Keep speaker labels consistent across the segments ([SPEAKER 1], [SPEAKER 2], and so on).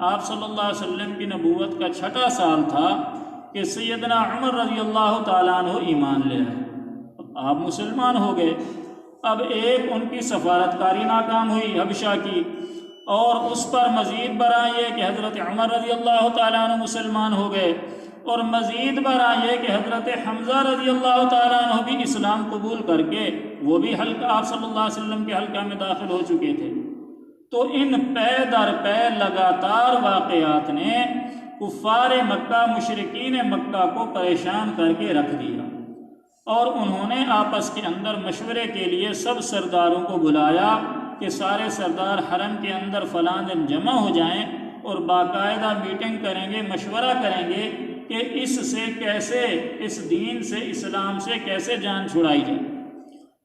[SPEAKER 1] آپ صلی اللہ علیہ وسلم کی نبوت کا 6واں سال تھا کہ سیدنا عمر رضی اللہ تعالیٰ عنہ ایمان لے آئے، آپ مسلمان ہو گئے۔ اب ایک ان کی سفارتکاری ناکام ہوئی حبشہ کی، اور اس پر مزید برآں یہ کہ حضرت عمر رضی اللہ تعالیٰ عنہ مسلمان ہو گئے، اور مزید برآں یہ کہ حضرت حمزہ رضی اللہ تعالیٰ عنہ بھی اسلام قبول کر کے وہ بھی حلقہ آپ صلی اللہ علیہ وسلم کے حلقہ میں داخل ہو چکے تھے۔ تو ان پے در پے لگاتار واقعات نے کفار مکہ، مشرکین مکہ کو پریشان کر کے رکھ دیا، اور انہوں نے آپس کے اندر مشورے کے لیے سب سرداروں کو بلایا کہ سارے سردار حرم کے اندر فلاں دن جمع ہو جائیں اور باقاعدہ میٹنگ کریں گے، مشورہ کریں گے کہ اس سے کیسے، اس دین سے، اسلام سے کیسے جان چھڑائی جائے۔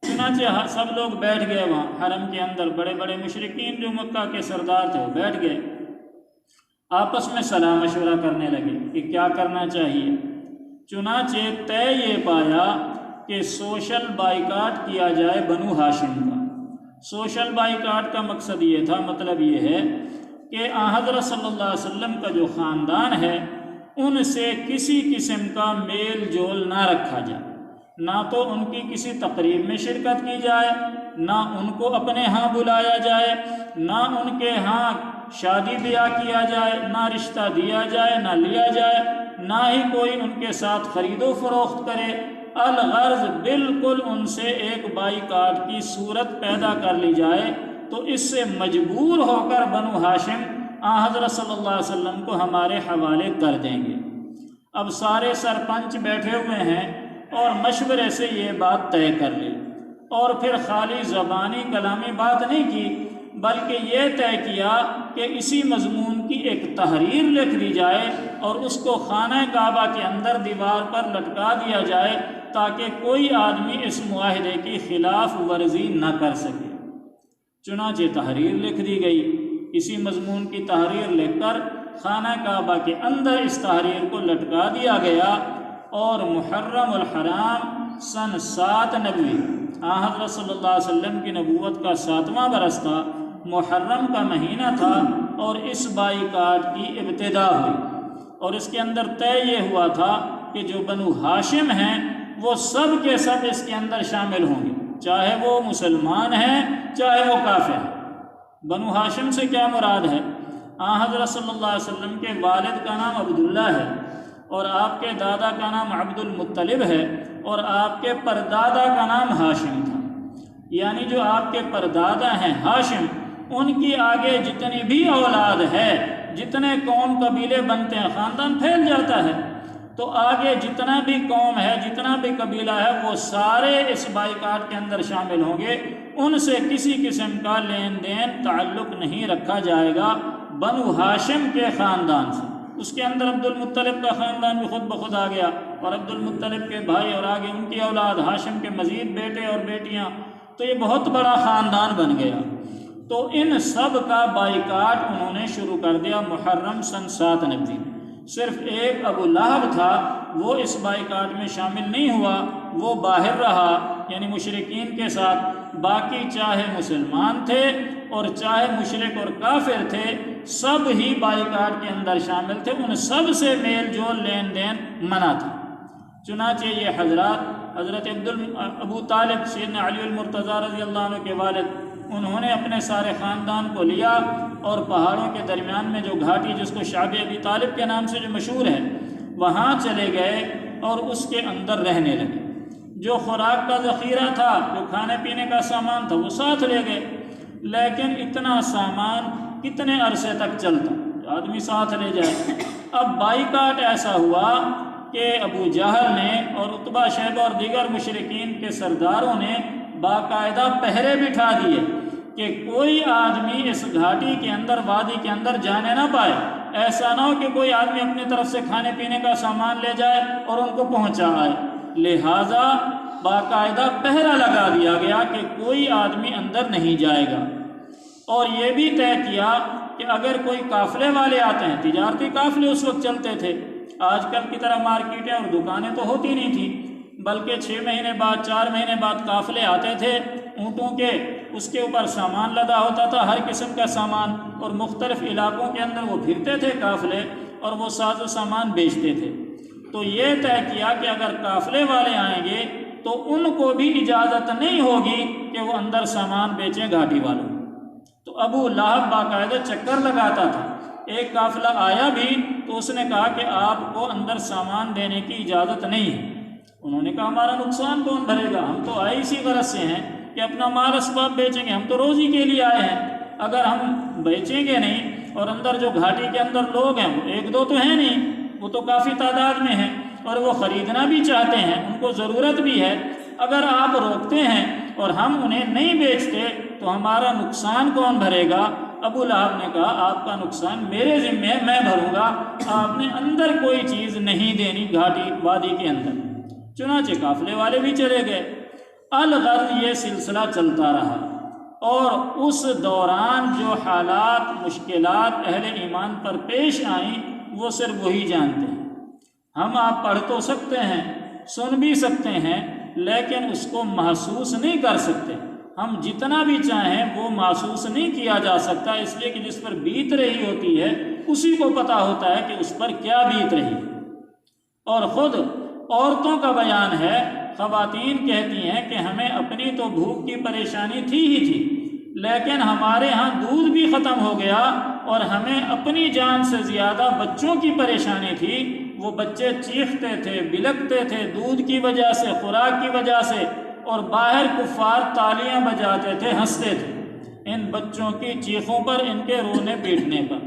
[SPEAKER 1] چنانچہ سب لوگ بیٹھ گئے وہاں حرم کے اندر، بڑے بڑے مشرکین جو مکہ کے سردار تھے وہ بیٹھ گئے، آپس میں صلاح مشورہ کرنے لگے کہ کیا کرنا چاہیے۔ چنانچہ طے یہ پایا کہ سوشل بائیکاٹ کیا جائے بنو ہاشم کا۔ سوشل بائیکاٹ کا مقصد یہ تھا، مطلب یہ ہے کہ حضرت صلی اللہ علیہ وسلم کا جو خاندان ہے ان سے کسی قسم کا میل جول نہ رکھا جائے، نہ تو ان کی کسی تقریب میں شرکت کی جائے، نہ ان کو اپنے ہاں بلایا جائے، نہ ان کے ہاں شادی بیاہ کیا جائے، نہ رشتہ دیا جائے، نہ لیا جائے، نہ ہی کوئی ان کے ساتھ خرید و فروخت کرے۔ الغرض بالکل ان سے ایک بائیکاٹ کی صورت پیدا کر لی جائے، تو اس سے مجبور ہو کر بنو ہاشم حضرت صلی اللہ علیہ وسلم کو ہمارے حوالے کر دیں گے۔ اب سارے سرپنچ بیٹھے ہوئے ہیں اور مشورے سے یہ بات طے کر لی، اور پھر خالی زبانی کلامی بات نہیں کی بلکہ یہ طے کیا کہ اسی مضمون کی ایک تحریر لکھ دی جائے اور اس کو خانہ کعبہ کے اندر دیوار پر لٹکا دیا جائے تاکہ کوئی آدمی اس معاہدے کی خلاف ورزی نہ کر سکے۔ چنانچہ تحریر لکھ دی گئی، اسی مضمون کی تحریر لکھ کر خانہ کعبہ کے اندر اس تحریر کو لٹکا دیا گیا، اور محرم الحرام سن 7 نبوی، حضرت صلی اللہ علیہ وسلم کی نبوت کا 7واں برس تھا، محرم کا مہینہ تھا، اور اس بائیکاٹ کی ابتدا ہوئی، اور اس کے اندر طے یہ ہوا تھا کہ جو بنو ہاشم ہیں وہ سب کے سب اس کے اندر شامل ہوں گے، چاہے وہ مسلمان ہیں چاہے وہ کافر ہیں۔ بنو ہاشم سے کیا مراد ہے؟ حضرت صلی اللہ علیہ وسلم کے والد کا نام عبداللہ ہے، اور آپ کے دادا کا نام عبد المطلب ہے، اور آپ کے پردادا کا نام ہاشم تھا، یعنی جو آپ کے پردادا ہیں ہاشم، ان کی آگے جتنی بھی اولاد ہے، جتنے قوم قبیلے بنتے ہیں، خاندان پھیل جاتا ہے، تو آگے جتنا بھی قوم ہے، جتنا بھی قبیلہ ہے، وہ سارے اس بائیکاٹ کے اندر شامل ہوں گے، ان سے کسی قسم کا لین دین تعلق نہیں رکھا جائے گا بنو ہاشم کے خاندان سے۔ اس کے اندر عبد المطلب کا خاندان بھی خود بخود آ گیا، اور عبد المطلب کے بھائی اور آگے ان کی اولاد، ہاشم کے مزید بیٹے اور بیٹیاں، تو یہ بہت بڑا خاندان بن گیا۔ تو ان سب کا بائیکاٹ انہوں نے شروع کر دیا محرم سن 7 نبوی۔ صرف ایک ابو لہب تھا، وہ اس بائیکاٹ میں شامل نہیں ہوا، وہ باہر رہا، یعنی مشرکین کے ساتھ، باقی چاہے مسلمان تھے اور چاہے مشرک اور کافر تھے، سب ہی بائیکاٹ کے اندر شامل تھے، ان سب سے میل جول لین دین منع تھا۔ چنانچہ یہ حضرت ابو طالب سیدنا علی المرتضیٰ رضی اللہ عنہ کے والد، انہوں نے اپنے سارے خاندان کو لیا اور پہاڑوں کے درمیان میں جو گھاٹی جس کو شعب ابی طالب کے نام سے جو مشہور ہے، وہاں چلے گئے اور اس کے اندر رہنے لگے۔ جو خوراک کا ذخیرہ تھا، جو کھانے پینے کا سامان تھا، وہ ساتھ لے گئے، لیکن اتنا سامان کتنے عرصے تک چلتا، آدمی ساتھ لے جائے۔ اب بائیکاٹ ایسا ہوا کہ ابو جہل نے اور عتبہ شیبہ اور دیگر مشرکین کے سرداروں نے باقاعدہ پہرے بٹھا دیے کہ کوئی آدمی اس گھاٹی کے اندر، وادی کے اندر جانے نہ پائے، ایسا نہ ہو کہ کوئی آدمی اپنی طرف سے کھانے پینے کا سامان لے جائے اور ان کو پہنچا آئے، لہٰذا باقاعدہ پہرا لگا دیا گیا کہ کوئی آدمی اندر نہیں جائے گا۔ اور یہ بھی طے کیا کہ اگر کوئی قافلے والے آتے ہیں، تجارتی قافلے اس وقت چلتے تھے، آج کل کی طرح مارکیٹیں اور دکانیں تو ہوتی نہیں تھیں، بلکہ 6 مہینے بعد 4 مہینے بعد قافلے آتے تھے اونٹوں کے، اس کے اوپر سامان لدا ہوتا تھا، ہر قسم کا سامان، اور مختلف علاقوں کے اندر وہ پھرتے تھے قافلے اور وہ ساز و سامان بیچتے تھے۔ تو یہ طے کیا کہ اگر قافلے والے آئیں گے تو ان کو بھی اجازت نہیں ہوگی کہ وہ اندر سامان بیچیں گھاٹی والوں۔ تو ابو لہب باقاعدہ چکر لگاتا تھا، ایک قافلہ آیا بھی تو اس نے کہا کہ آپ کو اندر سامان دینے کی اجازت نہیں ہے۔ انہوں نے کہا ہمارا نقصان کون بھرے گا، ہم تو آئے اسی غرض سے ہیں کہ اپنا مال اسباب بیچیں گے، ہم تو روزی کے لیے آئے ہیں، اگر ہم بیچیں گے نہیں اور اندر جو گھاٹی کے اندر لوگ ہیں وہ 1-2 تو ہیں نہیں، وہ تو کافی تعداد میں ہیں اور وہ خریدنا بھی چاہتے ہیں، ان کو ضرورت بھی ہے، اگر آپ روکتے ہیں اور ہم انہیں نہیں بیچتے تو ہمارا نقصان کون بھرے گا؟ ابو لہب نے کہا آپ کا نقصان میرے ذمہ ہے، میں بھروں گا، آپ نے اندر کوئی چیز نہیں دینی گھاٹی وادی کے اندر۔ چنانچہ قافلے والے بھی چلے گئے۔ الغرض یہ سلسلہ چلتا رہا، اور اس دوران جو حالات مشکلات اہل ایمان پر پیش آئیں وہ صرف وہی جانتے ہیں۔ ہم آپ پڑھ تو سکتے ہیں، سن بھی سکتے ہیں، لیکن اس کو محسوس نہیں کر سکتے۔ ہم جتنا بھی چاہیں وہ محسوس نہیں کیا جا سکتا، اس لیے کہ جس پر بیت رہی ہوتی ہے اسی کو پتہ ہوتا ہے کہ اس پر کیا بیت رہی۔ اور خود عورتوں کا بیان ہے، خواتین کہتی ہیں کہ ہمیں اپنی تو بھوک کی پریشانی تھی ہی تھی، لیکن ہمارے ہاں دودھ بھی ختم ہو گیا اور ہمیں اپنی جان سے زیادہ بچوں کی پریشانی تھی۔ وہ بچے چیختے تھے، بلکتے تھے دودھ کی وجہ سے، خوراک کی وجہ سے، اور باہر کفار تالیاں بجاتے تھے، ہنستے تھے ان بچوں کی چیخوں پر، ان کے رونے پیٹنے پر۔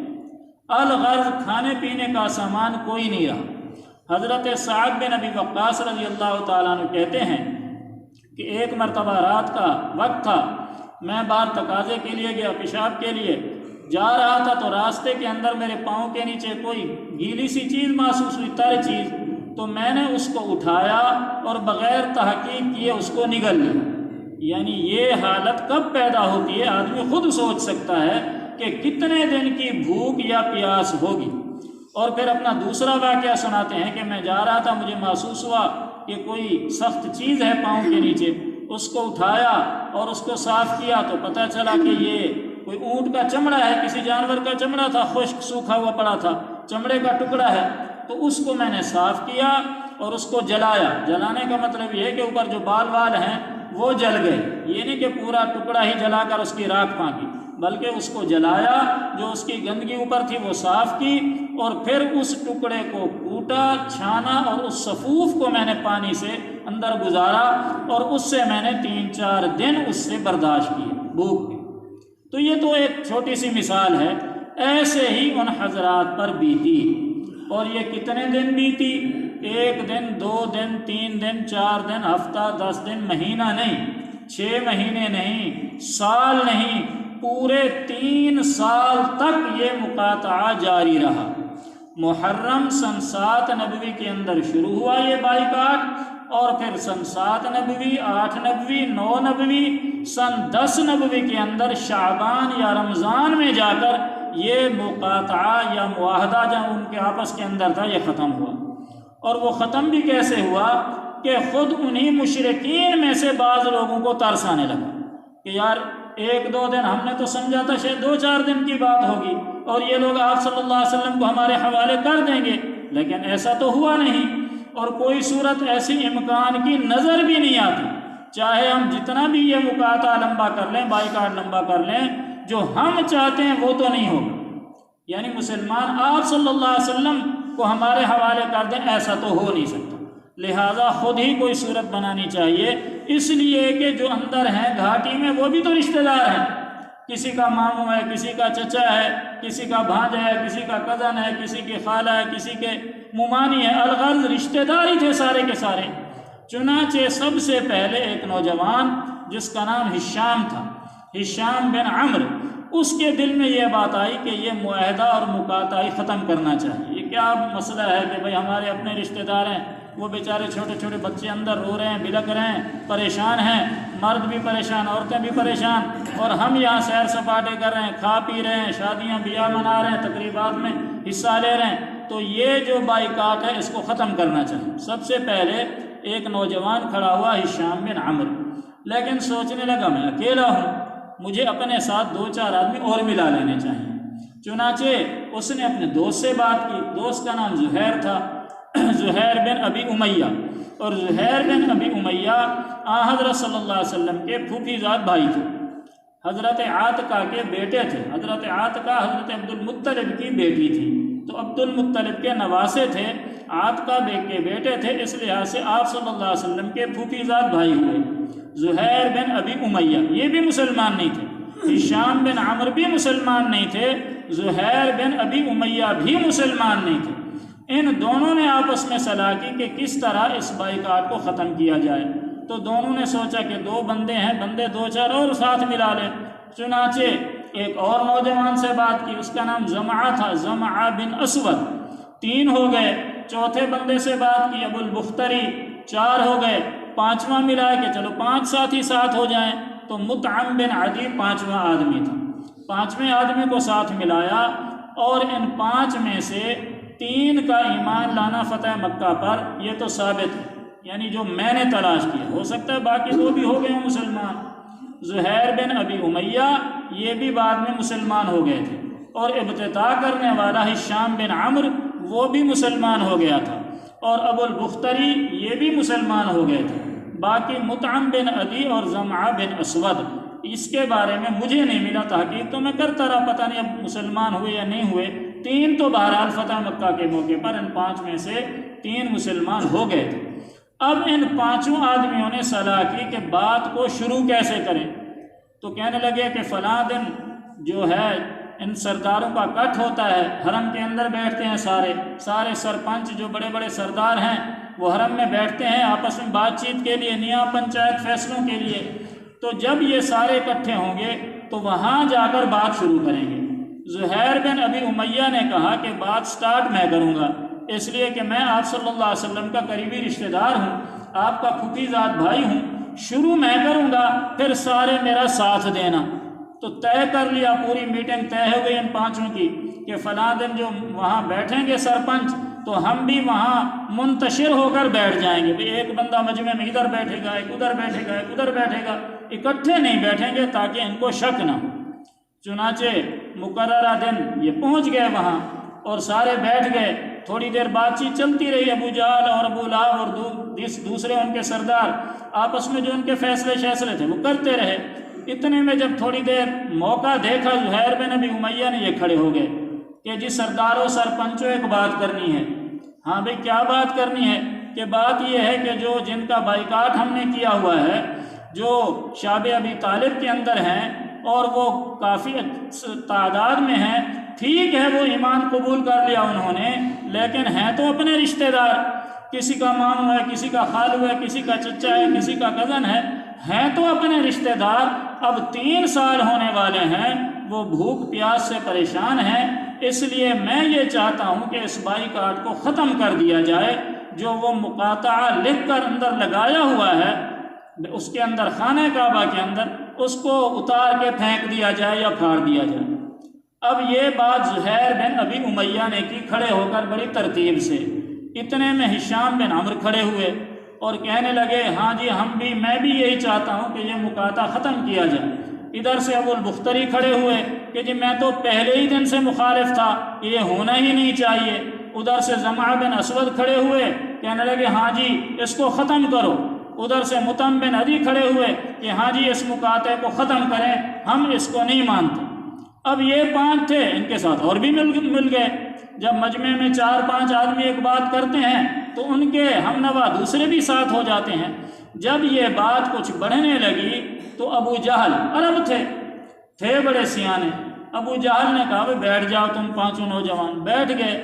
[SPEAKER 1] الغرض کھانے پینے کا سامان کوئی نہیں رہا۔ حضرت سعد بن ابی وقاص رضی اللہ تعالیٰ عنہ کہتے ہیں کہ ایک مرتبہ رات کا وقت تھا، میں باہر تقاضے کے لیے گیا، پیشاب کے لیے جا رہا تھا، تو راستے کے اندر میرے پاؤں کے نیچے کوئی گیلی سی چیز محسوس ہوئی، تر چیز، تو میں نے اس کو اٹھایا اور بغیر تحقیق کیے اس کو نگل لیا۔ یعنی یہ حالت کب پیدا ہوتی ہے آدمی خود سوچ سکتا ہے کہ کتنے دن کی بھوک یا پیاس ہوگی۔ اور پھر اپنا دوسرا واقعہ سناتے ہیں کہ میں جا رہا تھا، مجھے محسوس ہوا کہ کوئی سخت چیز ہے پاؤں کے نیچے، اس کو اٹھایا اور اس کو صاف کیا تو پتہ چلا کہ یہ کوئی اونٹ کا چمڑا ہے، کسی جانور کا چمڑا تھا، خشک سوکھا ہوا پڑا تھا، چمڑے کا ٹکڑا ہے۔ تو اس کو میں نے صاف کیا اور اس کو جلایا۔ جلانے کا مطلب یہ ہے کہ اوپر جو بال ہیں وہ جل گئے، یہ نہیں کہ پورا ٹکڑا ہی جلا کر اس کی راکھ پھانکی، بلکہ اس کو جلایا، جو اس کی گندگی اوپر تھی وہ صاف کی، اور پھر اس ٹکڑے کو کوٹا، چھانا، اور اس صفوف کو میں نے پانی سے اندر گزارا، اور اس سے میں نے 3-4 دن اس سے برداشت کیے بھوک کی۔ تو یہ تو ایک چھوٹی سی مثال ہے، ایسے ہی ان حضرات پر بیتی۔ اور یہ کتنے دن بیتی؟ 1 دن، 2 دن، 3 دن، 4 دن، ہفتہ، 10 دن، مہینہ نہیں، 6 مہینے نہیں، سال نہیں، پورے 3 سال تک یہ مقاطعہ جاری رہا۔ محرم سن 7 نبوی کے اندر شروع ہوا یہ بائیکاٹ، اور پھر سن 7 نبوی، 8 نبوی، 9 نبوی، سن 10 نبوی کے اندر شعبان یا رمضان میں جا کر یہ مقاطعہ یا معاہدہ جو ان کے آپس کے اندر تھا یہ ختم ہوا۔ اور وہ ختم بھی کیسے ہوا کہ خود انہی مشرکین میں سے بعض لوگوں کو ترس آنے لگا کہ یار 1-2 دن ہم نے تو سمجھا تھا شاید 2-4 دن کی بات ہوگی اور یہ لوگ آپ صلی اللہ علیہ وسلم کو ہمارے حوالے کر دیں گے، لیکن ایسا تو ہوا نہیں، اور کوئی صورت ایسی امکان کی نظر بھی نہیں آتی۔ چاہے ہم جتنا بھی یہ مقاطعہ لمبا کر لیں، بائیکاٹ لمبا کر لیں، جو ہم چاہتے ہیں وہ تو نہیں ہوگا۔ یعنی مسلمان آپ صلی اللہ علیہ وسلم کو ہمارے حوالے کر دیں، ایسا تو ہو نہیں سکتا۔ لہٰذا خود ہی کوئی صورت بنانی چاہیے، اس لیے کہ جو اندر ہیں گھاٹی میں وہ بھی تو رشتہ دار ہیں، کسی کا ماموں ہے، کسی کا چچا ہے، کسی کا بھانجا ہے، کسی کا کزن ہے، کسی کی خالہ ہے، کسی کے ممانی ہے، الغرض رشتہ دار ہی تھے سارے کے سارے۔ چنانچہ سب سے پہلے ایک نوجوان جس کا نام ہشام تھا، ہشام بن عمرو، اس کے دل میں یہ بات آئی کہ یہ معاہدہ اور مقاطعہ ختم کرنا چاہیے۔ یہ کیا مسئلہ ہے کہ بھئی ہمارے اپنے رشتہ دار ہیں، وہ بیچارے چھوٹے چھوٹے بچے اندر رو رہے ہیں، بلک رہے ہیں، پریشان ہیں، مرد بھی پریشان، عورتیں بھی پریشان، اور ہم یہاں سیر سپاٹے کر رہے ہیں، کھا پی رہے ہیں، شادیاں بیاہ منا رہے ہیں، تقریبات میں حصہ لے رہے ہیں، تو یہ جو بائیکاٹ ہے اس کو ختم کرنا چاہیے۔ سب سے پہلے ایک نوجوان کھڑا ہوا ہشام بن عمرو، لیکن سوچنے لگا میں اکیلا ہوں، مجھے اپنے ساتھ 2-4 آدمی اور ملا لینے چاہیے۔ چنانچہ اس نے اپنے دوست سے بات کی، دوست کا نام زہیر تھا، زہیر بن ابی امیہ، اور زہیر بن ابی امیہ حضرت صلی اللہ علیہ وسلم کے پھوپھی زاد بھائی تھے، حضرت عاتقہ کے بیٹے تھے۔ حضرت عاتقہ حضرت عبد المطلب کی بیٹی تھی، تو عبد المطلب کے نواسے تھے، عاتقہ کے بیٹے تھے، اس لحاظ سے آپ صلی اللہ علیہ وسلم کے پھوپھی زاد بھائی ہوئے۔ زہیر بن ابی امیہ یہ بھی مسلمان نہیں تھے، ہشام بن عمرو بھی مسلمان نہیں تھے، زہیر بن ابی امیہ بھی مسلمان نہیں تھے۔ ان دونوں نے آپس میں صلاح کی کہ کس طرح اس بائیکاٹ کو ختم کیا جائے، تو دونوں نے سوچا کہ 2 بندے ہیں، بندے 2-4 اور ساتھ ملا لیں۔ چنانچہ ایک اور نوجوان سے بات کی، اس کا نام زمعہ تھا، زمعہ بن اسود، 3 ہو گئے۔ چوتھے بندے سے بات کی، ابو البختری، 4 ہو گئے۔ 5واں ملا کہ چلو 5 ساتھی ساتھ ہو جائیں، تو مطعم بن عدی 5واں آدمی تھا۔ 5ویں آدمی کو ساتھ ملایا، اور ان 5 میں سے 3 کا ایمان لانا فتح مکہ پر، یہ تو ثابت ہے، یعنی جو میں نے تلاش کیا، ہو سکتا ہے باقی 2 بھی ہو گئے ہوں مسلمان۔ زہیر بن ابی امیہ یہ بھی بعد میں مسلمان ہو گئے تھے، اور ابتداء کرنے والا ہشام بن عمرو وہ بھی مسلمان ہو گیا تھا، اور ابو البختری یہ بھی مسلمان ہو گئے تھے۔ باقی مطعم بن عدی اور زمعہ بن اسود، اس کے بارے میں مجھے نہیں ملا، تحقیق تو میں کرتا رہا، پتہ نہیں اب مسلمان ہوئے یا نہیں ہوئے۔ 3 تو بہرحال فتح مکہ کے موقع پر ان 5 میں سے 3 مسلمان ہو گئے تھے۔ اب ان 5 آدمیوں نے صلاح کی کہ بات کو شروع کیسے کریں، تو کہنے لگے کہ فلاں دن جو ہے ان سرداروں کا کٹ ہوتا ہے، حرم کے اندر بیٹھتے ہیں سارے سرپنچ جو بڑے بڑے سردار ہیں وہ حرم میں بیٹھتے ہیں آپس میں بات چیت کے لیے، نیا پنچایت فیصلوں کے لیے۔ تو جب یہ سارے اکٹھے ہوں گے تو وہاں جا کر بات شروع کریں گے۔ زہیر بن ابی امیہ نے کہا کہ بات سٹارٹ میں کروں گا، اس لیے کہ میں آپ صلی اللہ علیہ وسلم کا قریبی رشتہ دار ہوں، آپ کا پھوپھی زاد بھائی ہوں، شروع میں کروں گا، پھر سارے میرا ساتھ دینا۔ تو طے کر لیا، پوری میٹنگ طے ہو گئی ان 5 کی کہ فلاں دن جو وہاں بیٹھیں گے سرپنچ، تو ہم بھی وہاں منتشر ہو کر بیٹھ جائیں گے، ایک بندہ مجمع میں ادھر بیٹھے گا، ایک ادھر بیٹھے گا، ایک ادھر بیٹھے گا، اکٹھے نہیں بیٹھیں گے تاکہ ان کو شک نہ ہو۔ چنانچہ مقررہ دن یہ پہنچ گئے وہاں اور سارے بیٹھ گئے، تھوڑی دیر بات چیت چلتی رہی، ابو جہل اور ابو لہب اور دوسرے ان کے سردار آپس میں جو ان کے فیصلے تھے وہ کرتے رہے۔ اتنے میں جب تھوڑی دیر موقع دیکھا زہیر بن ابی امیہ نے، یہ کھڑے ہو گئے کہ جی سرداروں سرپنچوں ایک بات کرنی ہے۔ ہاں بھئی کیا بات کرنی ہے؟ کہ بات یہ ہے کہ جو جن کا بائیکاٹ ہم نے کیا ہوا ہے، جو شعب ابی طالب کے اندر ہیں اور وہ کافی تعداد میں ہیں، ٹھیک ہے وہ ایمان قبول کر لیا انہوں نے، لیکن ہیں تو اپنے رشتہ دار، کسی کا ماموں ہے، کسی کا خالو ہے، کسی کا چچا ہے، کسی کا کزن ہے، ہیں تو اپنے رشتہ دار۔ اب 3 سال ہونے والے ہیں، وہ بھوک پیاس سے پریشان ہیں، اس لیے میں یہ چاہتا ہوں کہ اس بائیکاٹ کو ختم کر دیا جائے، جو وہ مقاطعہ لکھ کر اندر لگایا ہوا ہے اس کے اندر، خانہ کعبہ کے اندر، اس کو اتار کے پھینک دیا جائے یا پھاڑ دیا جائے۔ اب یہ بات زہیر بن ابی امیہ نے کی کھڑے ہو کر بڑی ترتیب سے۔ اتنے میں ہشام بن عمرو کھڑے ہوئے اور کہنے لگے ہاں جی میں بھی یہی چاہتا ہوں کہ یہ مقاطعہ ختم کیا جائے۔ ادھر سے ابو البختری کھڑے ہوئے کہ جی میں تو پہلے ہی دن سے مخالف تھا، یہ ہونا ہی نہیں چاہیے۔ ادھر سے زمعہ بن اسود کھڑے ہوئے، کہنے لگے ہاں جی اس کو ختم کرو۔ ادھر سے مطعم بن عدی کھڑے ہوئے کہ ہاں جی اس مقاطعے کو ختم کریں، ہم اس کو نہیں مانتے۔ اب یہ 5 تھے، ان کے ساتھ اور بھی مل گئے۔ جب مجمع میں 4-5 آدمی ایک بات کرتے ہیں تو ان کے ہم نوا دوسرے بھی ساتھ ہو جاتے ہیں۔ جب یہ بات کچھ بڑھنے لگی تو ابو جہل، عرب تھے بڑے سیانے، ابو جہل نے کہا بیٹھ جاؤ تم 5 نوجوان۔ بیٹھ گئے۔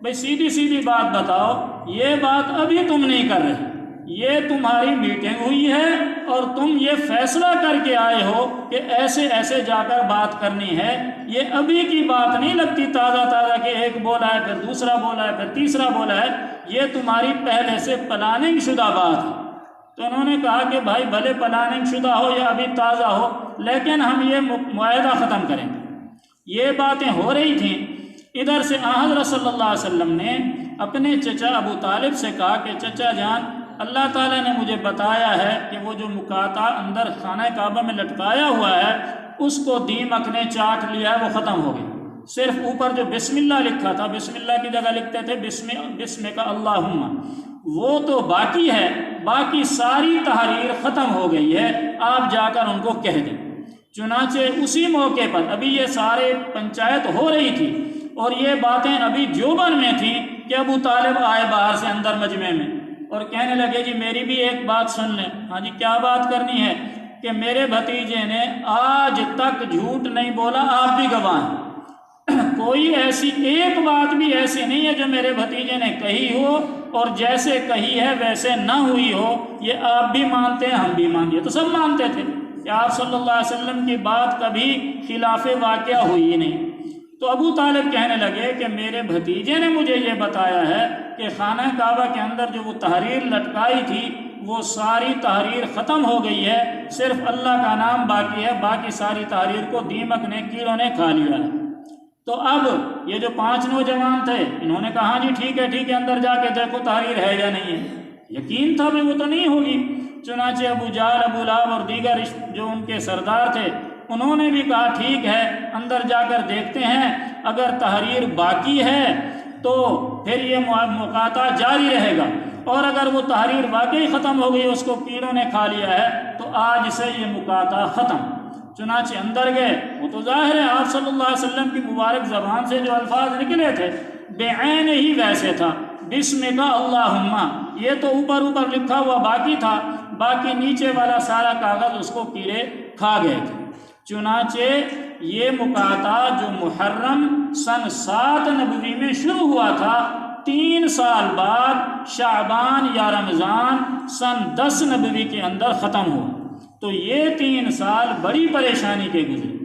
[SPEAKER 1] بھئی سیدھی بات بتاؤ، یہ بات ابھی تم نہیں کر رہے، یہ تمہاری میٹنگ ہوئی ہے اور تم یہ فیصلہ کر کے آئے ہو کہ ایسے جا کر بات کرنی ہے، یہ ابھی کی بات نہیں لگتی تازہ کہ ایک بولا ہے پھر دوسرا بولا ہے پھر تیسرا بولا ہے، یہ تمہاری پہلے سے پلاننگ شدہ بات ہے۔ تو انہوں نے کہا کہ بھائی بھلے پلاننگ شدہ ہو یا ابھی تازہ ہو، لیکن ہم یہ معاہدہ ختم کریں گے۔ یہ باتیں ہو رہی تھیں۔ ادھر سے حضرت صلی اللہ علیہ وسلم نے اپنے چچا ابو طالب سے کہا کہ چچا جان اللہ تعالیٰ نے مجھے بتایا ہے کہ وہ جو مکاتا اندر خانہ کعبہ میں لٹکایا ہوا ہے اس کو دیمک نے چاٹ لیا ہے، وہ ختم ہو گئی۔ صرف اوپر جو بسم اللہ لکھا تھا، بسم اللہ کی جگہ لکھتے تھے بسم کا اللہم، وہ تو باقی ہے، باقی ساری تحریر ختم ہو گئی ہے، آپ جا کر ان کو کہہ دیں۔ چنانچہ اسی موقع پر ابھی یہ سارے پنچایت ہو رہی تھی اور یہ باتیں ابھی جوبن میں تھیں کہ ابو طالب آئے باہر سے اندر مجمع میں اور کہنے لگے جی میری بھی ایک بات سن لیں۔ ہاں جی کیا بات کرنی ہے؟ کہ میرے بھتیجے نے آج تک جھوٹ نہیں بولا، آپ بھی گواہ ہیں، کوئی ایسی ایک بات بھی ایسی نہیں ہے جو میرے بھتیجے نے کہی ہو اور جیسے کہی ہے ویسے نہ ہوئی ہو، یہ آپ بھی مانتے ہیں ہم بھی مانتے، تو سب مانتے تھے کہ آپ صلی اللہ علیہ وسلم کی بات کبھی خلاف واقعہ ہوئی نہیں۔ تو ابو طالب کہنے لگے کہ میرے بھتیجے نے مجھے یہ بتایا ہے کہ خانہ کعبہ کے اندر جو وہ تحریر لٹکائی تھی وہ ساری تحریر ختم ہو گئی ہے، صرف اللہ کا نام باقی ہے، باقی ساری تحریر کو دیمک نے، کیڑوں نے کھا لیا ہے۔ تو اب یہ جو 5 نوجوان تھے انہوں نے کہا جی ٹھیک ہے اندر جا کے دیکھو تحریر ہے یا نہیں ہے، یقین تھا بھی وہ تو نہیں ہوگی۔ چنانچہ ابو جہل، ابو لہب اور دیگر جو ان کے سردار تھے انہوں نے بھی کہا ٹھیک ہے اندر جا کر دیکھتے ہیں، اگر تحریر باقی ہے تو پھر یہ مقاطعہ جاری رہے گا، اور اگر وہ تحریر واقعی ختم ہو گئی، اس کو کیڑوں نے کھا لیا ہے، تو آج سے یہ مقاطعہ ختم۔ چنانچہ اندر گئے، وہ تو ظاہر ہے آپ صلی اللہ علیہ وسلم کی مبارک زبان سے جو الفاظ نکلے تھے بعین ہی ویسے تھا، بسم کا اللہم، یہ تو اوپر لکھا ہوا باقی تھا، باقی نیچے والا سارا کاغذ اس کو کیڑے کھا گئے تھے۔ چنانچہ یہ مقاطعہ جو محرم سن 7 نبوی میں شروع ہوا تھا، 3 سال بعد شعبان یا رمضان سن 10 نبوی کے اندر ختم ہوا۔ تو یہ 3 سال بڑی پریشانی کے گزرے۔